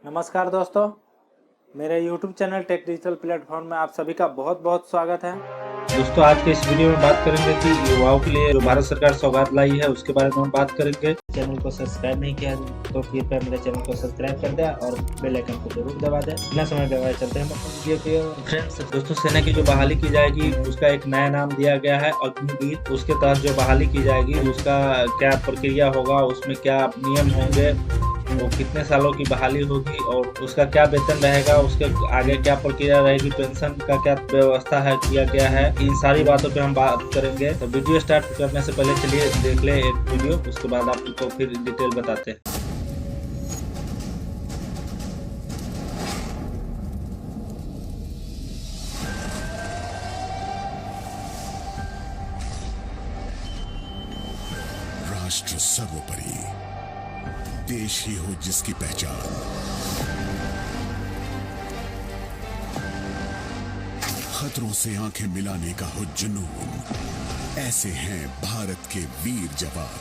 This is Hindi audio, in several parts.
नमस्कार दोस्तों, मेरे YouTube channel tech digital platform में आप सभी का बहुत बहुत स्वागत है। दोस्तों, आज के इस वीडियो में बात करेंगे कि युवाओं के लिए जो भारत सरकार सौगात लाई है उसके बारे में हम बात करेंगे। चैनल को सब्सक्राइब नहीं किया तो कृपया मेरे चैनल को सब्सक्राइब कर दें और बेल आइकन को जरूर दबा दें। बिना समय गवाए चलते हैं वीडियो के फ्रेंड्स। दोस्तों, सेना की जो बहाली की जाएगी उसका एक नया नाम दिया गया है अग्निवीर। उसके तहत जो बहाली की जाएगी उसका क्या प्रक्रिया होगा, उसमें क्या नियम होंगे, वो कितने सालों की बहाली होगी और उसका क्या वेतन रहेगा, उसके आगे क्या प्रक्रिया रहेगी, पेंशन का क्या व्यवस्था है किया गया है, इन सारी बातों पे हम बात करेंगे। तो वीडियो स्टार्ट करने से पहले चलिए देख ले एक वीडियो, उसके बाद आपको फिर डिटेल बताते हैं। राष्ट्र सर्वोपरि, देश ही हो जिसकी पहचान। खतरों से आंखें मिलाने का हो जुनून, ऐसे हैं भारत के वीर जवान।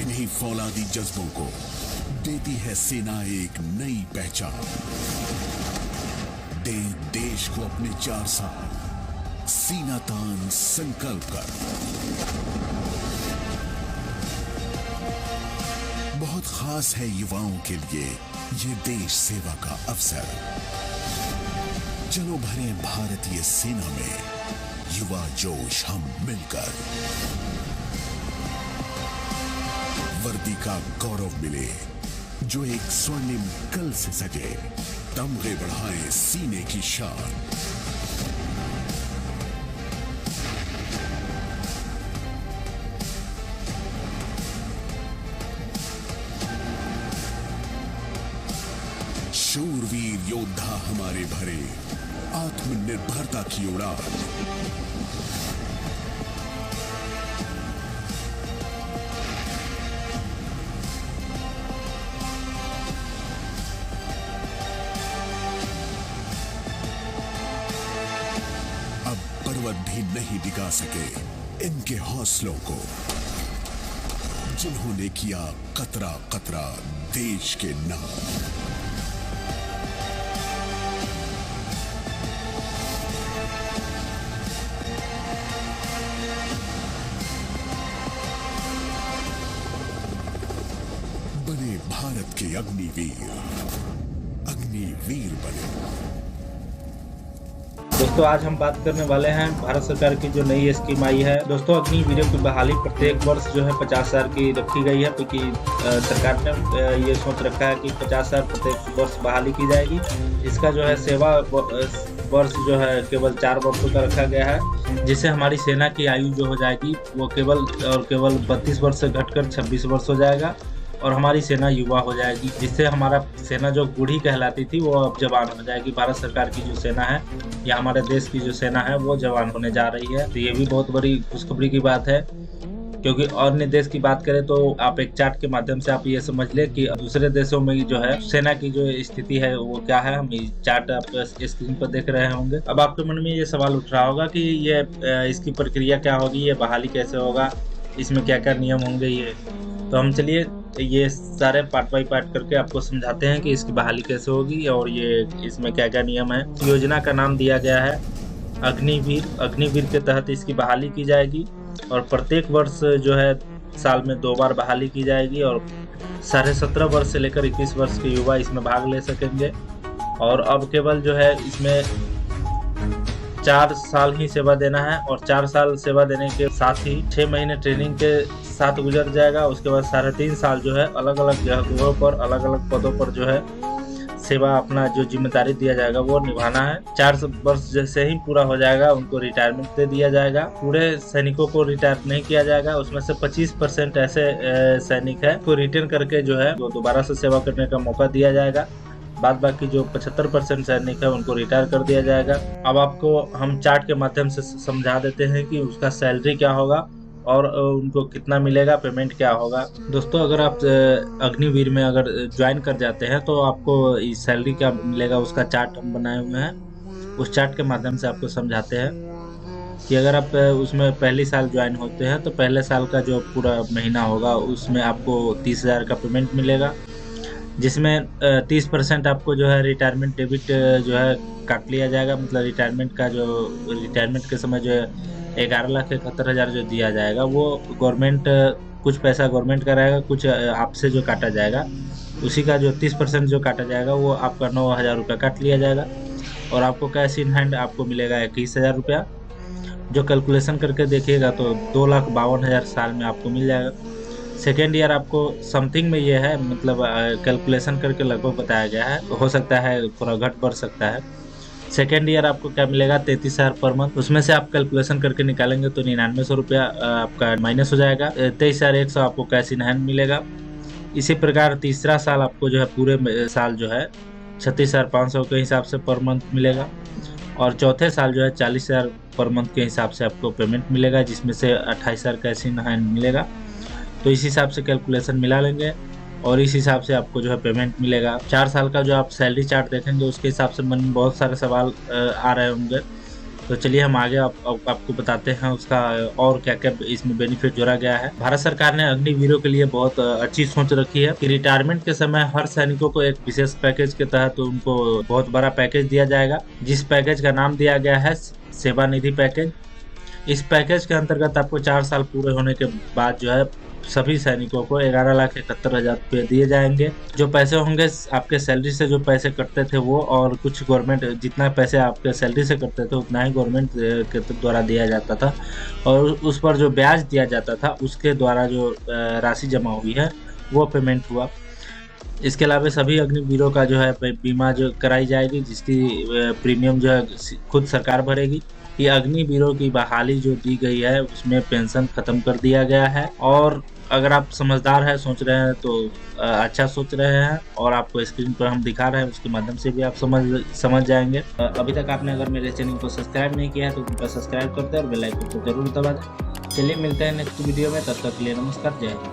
इन्हीं फौलादी जज्बों को देती है सेना एक नई पहचान। दे देश को अपने 4 साल सीना तान संकल्प कर। बहुत खास है युवाओं के लिए ये देश सेवा का अवसर। चलो भरे भारतीय सेना में युवा जोश हम मिलकर। वर्दी का गौरव मिले जो एक स्वर्णिम कल से सजे, तमगे बढ़ाएं सीने की शान। शूरवीर योद्धा हमारे भरे, आत्मनिर्भरता की उड़ान। अब पर्वत भी नहीं डिगा सके इनके हौसलों को, जिन्होंने किया कतरा कतरा देश के नाम। बने भारत के अग्निवीर, अग्निवीर बने। दोस्तों, आज हम बात करने वाले हैं भारत सरकार की जो नई स्कीम आई है। दोस्तों, अग्निवीर की बहाली प्रत्येक वर्ष जो है 50,000 की रखी गई है, क्योंकि सरकार ने ये सोच रखा है कि 50,000 प्रत्येक वर्ष बहाली की जाएगी। इसका जो है सेवा वर्ष जो है केवल 4 वर्षों का रखा गया है, जिससे हमारी सेना की आयु जो हो जाएगी वो केवल 32 वर्ष से घटकर 26 वर्ष हो जाएगा और हमारी सेना युवा हो जाएगी, जिससे हमारा सेना जो बूढ़ी कहलाती थी वो अब जवान हो जाएगी। भारत सरकार की जो सेना है या हमारे देश की जो सेना है वो जवान होने जा रही है। तो ये भी बहुत बड़ी खुशखबरी की बात है, क्योंकि अन्य देश की बात करें तो आप एक चार्ट के माध्यम से आप ये समझ ले कि दूसरे देशों में जो है सेना की जो स्थिति है वो क्या है। हम चार्ट आप स्क्रीन पर देख रहे होंगे। अब आपके मन में ये सवाल उठ रहा होगा कि ये इसकी प्रक्रिया क्या होगी, ये बहाली कैसे होगा, इसमें क्या क्या नियम होंगे। ये तो हम चलिए ये सारे पार्ट बाई पार्ट करके आपको समझाते हैं कि इसकी बहाली कैसे होगी और ये इसमें क्या क्या नियम है। योजना का नाम दिया गया है अग्निवीर। अग्निवीर के तहत इसकी बहाली की जाएगी और प्रत्येक वर्ष जो है साल में 2 बार बहाली की जाएगी और 17.5 वर्ष से लेकर 21 वर्ष के युवा इसमें भाग ले सकेंगे। और अब केवल जो है इसमें 4 साल ही सेवा देना है और 4 साल सेवा देने के साथ ही 6 महीने ट्रेनिंग के साथ गुजर जाएगा। उसके बाद 3.5 साल जो है अलग अलग जगहों पर अलग अलग पदों पर जो है सेवा अपना जो जिम्मेदारी दिया जाएगा वो निभाना है। 4 वर्ष जैसे ही पूरा हो जाएगा उनको रिटायरमेंट दे दिया जाएगा। पूरे सैनिकों को रिटायर नहीं किया जाएगा, उसमें से 25% ऐसे सैनिक है को रिटर्न करके जो है वो दोबारा से सेवा करने का मौका दिया जाएगा। बाद बाकी जो 75% सैनिक है उनको रिटायर कर दिया जाएगा। अब आपको हम चार्ट के माध्यम से समझा देते हैं कि उसका सैलरी क्या होगा और उनको कितना मिलेगा, पेमेंट क्या होगा। दोस्तों, अगर आप अग्निवीर में अगर ज्वाइन कर जाते हैं तो आपको सैलरी क्या मिलेगा उसका चार्ट हम बनाए हुए हैं, उस चार्ट के माध्यम से आपको समझाते हैं। कि अगर आप उसमें पहली साल ज्वाइन होते हैं तो पहले साल का जो पूरा महीना होगा उसमें आपको 30,000 का पेमेंट मिलेगा, जिसमें 30% आपको जो है रिटायरमेंट डेबिट जो है काट लिया जाएगा। मतलब रिटायरमेंट के समय जो है 11,71,000 जो दिया जाएगा वो गवर्नमेंट, कुछ पैसा गवर्नमेंट का रहेगा, कुछ आपसे जो काटा जाएगा उसी का जो 30% जो काटा जाएगा वो आपका 9,000 रुपया काट लिया जाएगा। और आपको कैश इन हैंड आपको मिलेगा 21,000 रुपया। जो कैलकुलेशन करके देखिएगा तो 2,52,000 साल में आपको मिल जाएगा। सेकेंड ईयर आपको समथिंग में ये है, मतलब कैलकुलेशन करके लगभग बताया गया है, हो सकता है थोड़ा घट बढ़ सकता है। सेकेंड ईयर आपको क्या मिलेगा 33,000 पर मंथ, उसमें से आप कैलकुलेशन करके निकालेंगे तो 9900 रुपया आपका माइनस हो जाएगा। 23,100 आपको कैश इन हैंड मिलेगा। इसी प्रकार तीसरा साल आपको जो है पूरे साल जो है 36,500 के हिसाब से पर मंथ मिलेगा। और चौथे साल जो है 40,000 पर मंथ के हिसाब से आपको पेमेंट मिलेगा, जिसमें से 28,000 कैश इन हैंड मिलेगा। तो इस हिसाब से कैलकुलेशन मिला लेंगे और इस हिसाब से आपको जो है पेमेंट मिलेगा। 4 साल का जो आप सैलरी चार्ट देखेंगे उसके हिसाब से मन में बहुत सारे सवाल आ रहे होंगे। तो चलिए हम आगे आपको बताते हैं उसका और क्या क्या इसमें बेनिफिट जोड़ा गया है। भारत सरकार ने अग्निवीरों के लिए बहुत अच्छी सोच रखी है कि रिटायरमेंट के समय हर सैनिकों को एक विशेष पैकेज के तहत उनको बहुत बड़ा पैकेज दिया जाएगा, जिस पैकेज का नाम दिया गया है सेवानिधि पैकेज। इस पैकेज के अंतर्गत आपको 4 साल पूरे होने के बाद जो है सभी सैनिकों को 11,71,000 रुपये दिए जाएंगे। जो पैसे होंगे आपके सैलरी से जो पैसे कटते थे वो, और कुछ गवर्नमेंट जितना पैसे आपके सैलरी से कटते थे उतना ही गवर्नमेंट के द्वारा दिया जाता था, और उस पर जो ब्याज दिया जाता था उसके द्वारा जो राशि जमा हुई है वो पेमेंट हुआ। इसके अलावा सभी अग्निवीरों का जो है बीमा जो कराई जाएगी, जिसकी प्रीमियम जो है खुद सरकार भरेगी। ये अग्निवीरों की बहाली जो दी गई है उसमें पेंशन खत्म कर दिया गया है। और अगर आप समझदार हैं, सोच रहे हैं तो अच्छा सोच रहे हैं, और आपको स्क्रीन पर हम दिखा रहे हैं उसके माध्यम से भी आप समझ जाएंगे। अभी तक आपने अगर मेरे चैनल को सब्सक्राइब नहीं किया है तो कृपया सब्सक्राइब कर दें और बेल आइकन को जरूर दबा दें। चलिए मिलते हैं नेक्स्ट वीडियो में, तब तक के लिए नमस्कार, जय हिंद।